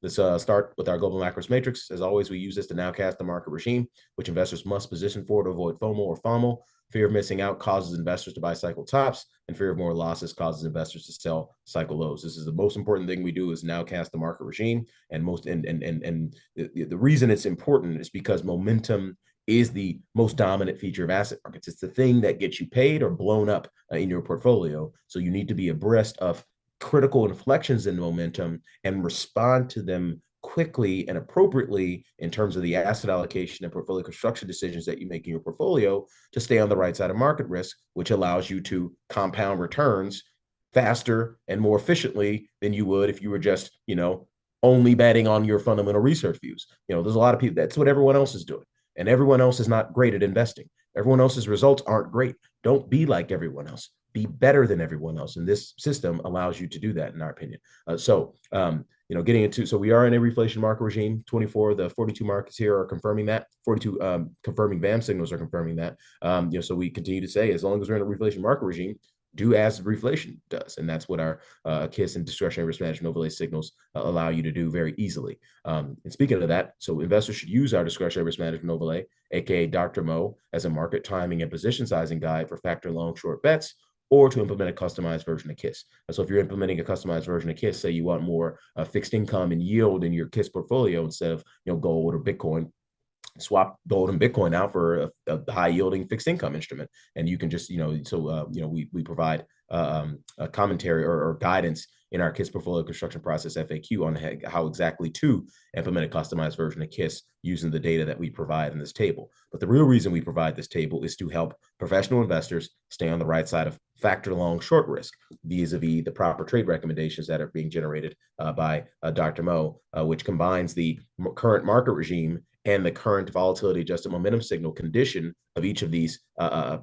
Let's start with our global macros matrix. As always, we use this to nowcast the market regime, which investors must position for to avoid FOMO or FOMO. Fear of missing out causes investors to buy cycle tops, and fear of more losses causes investors to sell cycle lows. This is the most important thing we do is nowcast the market regime. And the reason it's important is because momentum is the most dominant feature of asset markets. It's the thing that gets you paid or blown up in your portfolio. So you need to be abreast of critical inflections in momentum and respond to them quickly and appropriately in terms of the asset allocation and portfolio construction decisions that you make in your portfolio to stay on the right side of market risk, which allows you to compound returns faster and more efficiently than you would if you were just, only betting on your fundamental research views. There's a lot of people, that's what everyone else is doing. And everyone else is not great at investing. Everyone else's results aren't great. Don't be like everyone else. Be better than everyone else. And this system allows you to do that, in our opinion. Getting into, so we are in a reflation market regime. 24 of the 42 markets here are confirming that. 42 confirming BAM signals are confirming that. So we continue to say, as long as we're in a reflation market regime, do as reflation does. And that's what our KISS and discretionary risk management overlay signals allow you to do very easily. And speaking of that, so investors should use our discretionary risk management overlay, aka Dr. Mo, as a market timing and position sizing guide for factor long short bets, or to implement a customized version of KISS. And so if you're implementing a customized version of KISS, say you want more fixed income and yield in your KISS portfolio instead of gold or Bitcoin, swap gold and Bitcoin out for a high yielding fixed income instrument. And you can just, we provide a commentary or guidance in our KISS portfolio construction process FAQ on how exactly to implement a customized version of KISS using the data that we provide in this table. But the real reason we provide this table is to help professional investors stay on the right side of factor long short risk vis-a-vis the proper trade recommendations that are being generated by Dr. Mo, which combines the current market regime and the current volatility adjusted momentum signal condition of each of these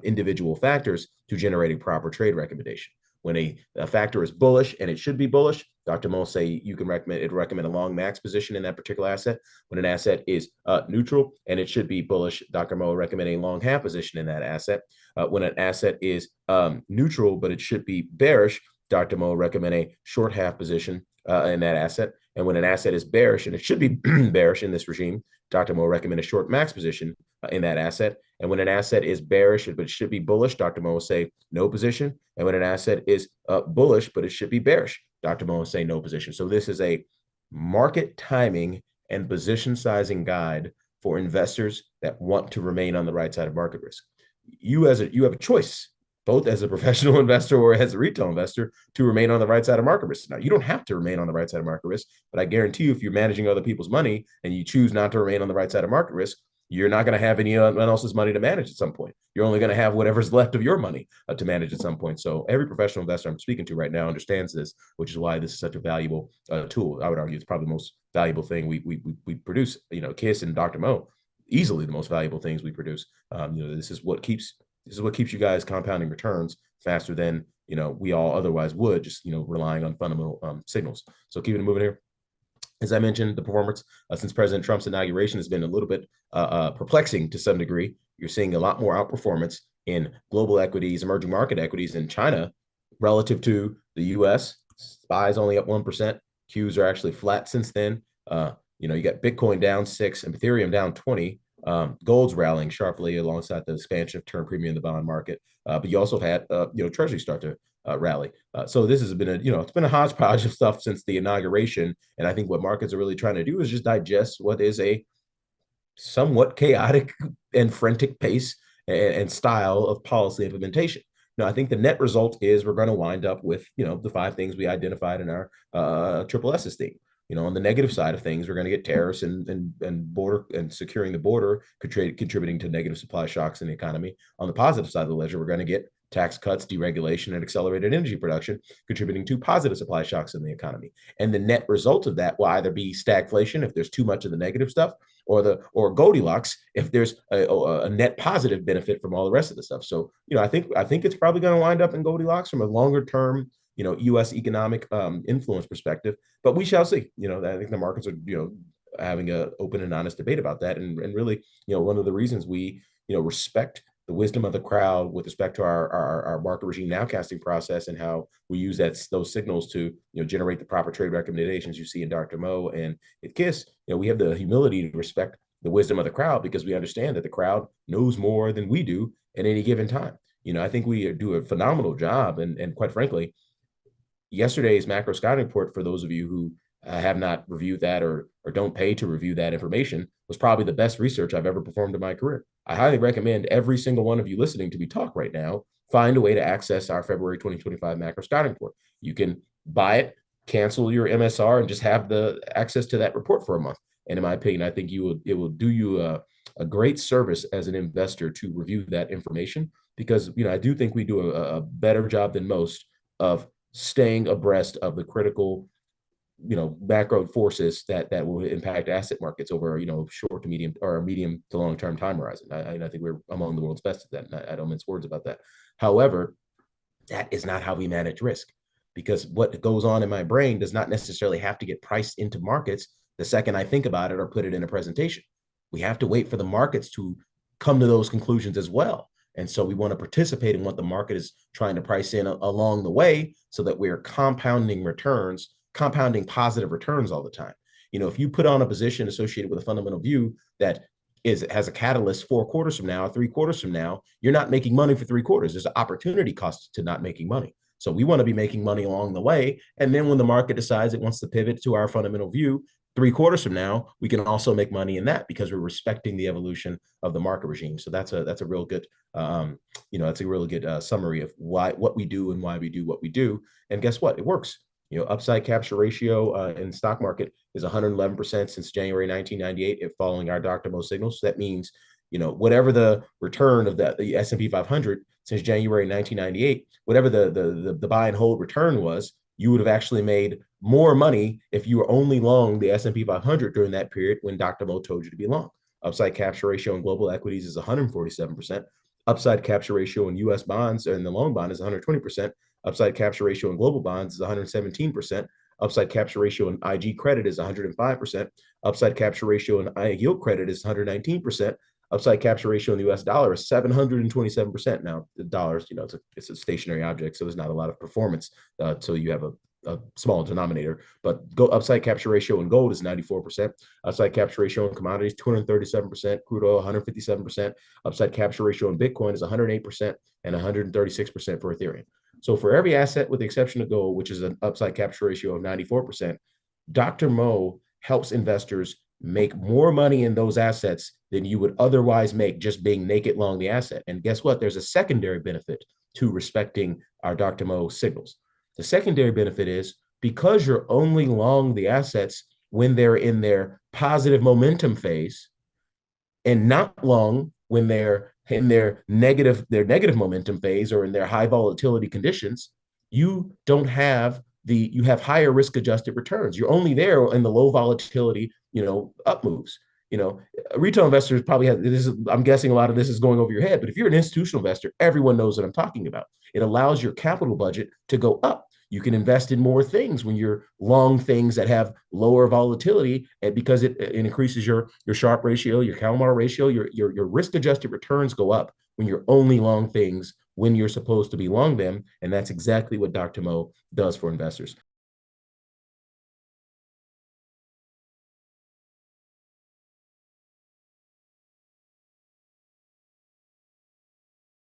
individual factors to generate a proper trade recommendation. When a factor is bullish, and it should be bullish, Dr. Mo say you can recommend a long max position in that particular asset. When an asset is neutral, and it should be bullish, Dr. Mo recommend a long half position in that asset. When an asset is neutral, but it should be bearish, Dr. Mo recommend a short half position in that asset. And when an asset is bearish, and it should be bearish in this regime, Dr. Mo recommend a short max position in that asset. And when an asset is bearish, but it should be bullish, Dr. Mo will say no position. And when an asset is bullish, but it should be bearish, Dr. Mo will say no position. So this is a market timing and position sizing guide for investors that want to remain on the right side of market risk. You have a choice, both as a professional investor or as a retail investor, to remain on the right side of market risk. Now, you don't have to remain on the right side of market risk, but I guarantee you, if you're managing other people's money and you choose not to remain on the right side of market risk, you're not going to have anyone else's money to manage at some point. You're only going to have whatever's left of your money to manage at some point. So every professional investor I'm speaking to right now understands this, which is why this is such a valuable tool. I would argue it's probably the most valuable thing we produce. KISS and Dr. Mo, easily the most valuable things we produce. This is what keeps you guys compounding returns faster than we all otherwise would, just relying on fundamental signals. So keeping it moving here. As I mentioned, the performance since President Trump's inauguration has been a little bit perplexing to some degree. You're seeing a lot more outperformance in global equities, emerging market equities in China relative to the U.S. SPY's only up 1%. Qs are actually flat since then. You got Bitcoin down 6 and Ethereum down 20. Gold's rallying sharply alongside the expansion of term premium in the bond market. But you also had Treasury start to rally. So this has been it's been a hodgepodge of stuff since the inauguration. And I think what markets are really trying to do is just digest what is a somewhat chaotic and frantic pace and style of policy implementation. Now, I think the net result is we're going to wind up with, the 5 things we identified in our triple S theme. On the negative side of things, we're going to get tariffs and border and securing the border contributing to negative supply shocks in the economy. On the positive side of the ledger, we're going to get tax cuts, deregulation, and accelerated energy production contributing to positive supply shocks in the economy. And the net result of that will either be stagflation if there's too much of the negative stuff, or Goldilocks if there's a net positive benefit from all the rest of the stuff. So, I think it's probably going to wind up in Goldilocks from a longer term U.S. economic influence perspective, but we shall see. I think the markets are, having an open and honest debate about that. And really, one of the reasons we, respect the wisdom of the crowd with respect to our market regime nowcasting process and how we use those signals to generate the proper trade recommendations you see in Dr. Mo and at KISS. We have the humility to respect the wisdom of the crowd because we understand that the crowd knows more than we do at any given time. I think we do a phenomenal job, and quite frankly, yesterday's macro scouting report, for those of you who have not reviewed that or don't pay to review that information, was probably the best research I've ever performed in my career. I highly recommend every single one of you listening to me talk right now find a way to access our February 2025 macro scouting report. You can buy it, cancel your MSR, and just have the access to that report for a month. And in my opinion, I think it will do you a great service as an investor to review that information because I do think we do a better job than most of staying abreast of the critical macro forces that will impact asset markets over short to medium or medium to long term time horizon. I think we're among the world's best at that. I don't mince words about that. However, that is not how we manage risk, because what goes on in my brain does not necessarily have to get priced into markets the second I think about it or put it in a presentation. We have to wait for the markets to come to those conclusions as well. And so we want to participate in what the market is trying to price in along the way so that we're compounding positive returns all the time. If you put on a position associated with a fundamental view that has a catalyst 4 quarters from now, 3 quarters from now, you're not making money for 3 quarters. There's an opportunity cost to not making money. So we want to be making money along the way. And then when the market decides it wants to pivot to our fundamental view 3 quarters from now, we can also make money in that because we're respecting the evolution of the market regime. So that's a real good, that's a really good summary of what we do and why we do what we do. And guess what? It works. Upside capture ratio in the stock market is 111% since January 1998, if following our Dr. Mo signals. So that means, whatever the return of the S&P 500 since January 1998, whatever the buy and hold return was, you would have actually made more money if you were only long the S&P 500 during that period when Dr. Mo told you to be long. Upside capture ratio in global equities is 147%. Upside capture ratio in U.S. bonds and the long bond is 120%. Upside capture ratio in global bonds is 117%. Upside capture ratio in IG credit is 105%. Upside capture ratio in high yield credit is 119%. Upside capture ratio in the US dollar is 727%. Now, the dollars, it's a stationary object, so there's not a lot of performance. So you have a small denominator, but upside capture ratio in gold is 94%. Upside capture ratio in commodities, 237%. Crude oil, 157%. Upside capture ratio in Bitcoin is 108% and 136% for Ethereum. So for every asset, with the exception of gold, which is an upside capture ratio of 94%, Dr. Mo helps investors make more money in those assets than you would otherwise make just being naked long the asset. And guess what? There's a secondary benefit to respecting our Dr. Mo signals. The secondary benefit is because you're only long the assets when they're in their positive momentum phase and not long when they're in their negative momentum phase or in their high volatility conditions, you have higher risk adjusted returns. You're only there in the low volatility, up moves. Retail investors probably have this. I'm guessing a lot of this is going over your head, but if you're an institutional investor, everyone knows what I'm talking about. It allows your capital budget to go up. You can invest in more things when you're long things that have lower volatility, and because it increases your Sharpe ratio, your Kalmar ratio, your risk adjusted returns go up when you're only long things when you're supposed to be long them. And that's exactly what Dr. Mo does for investors.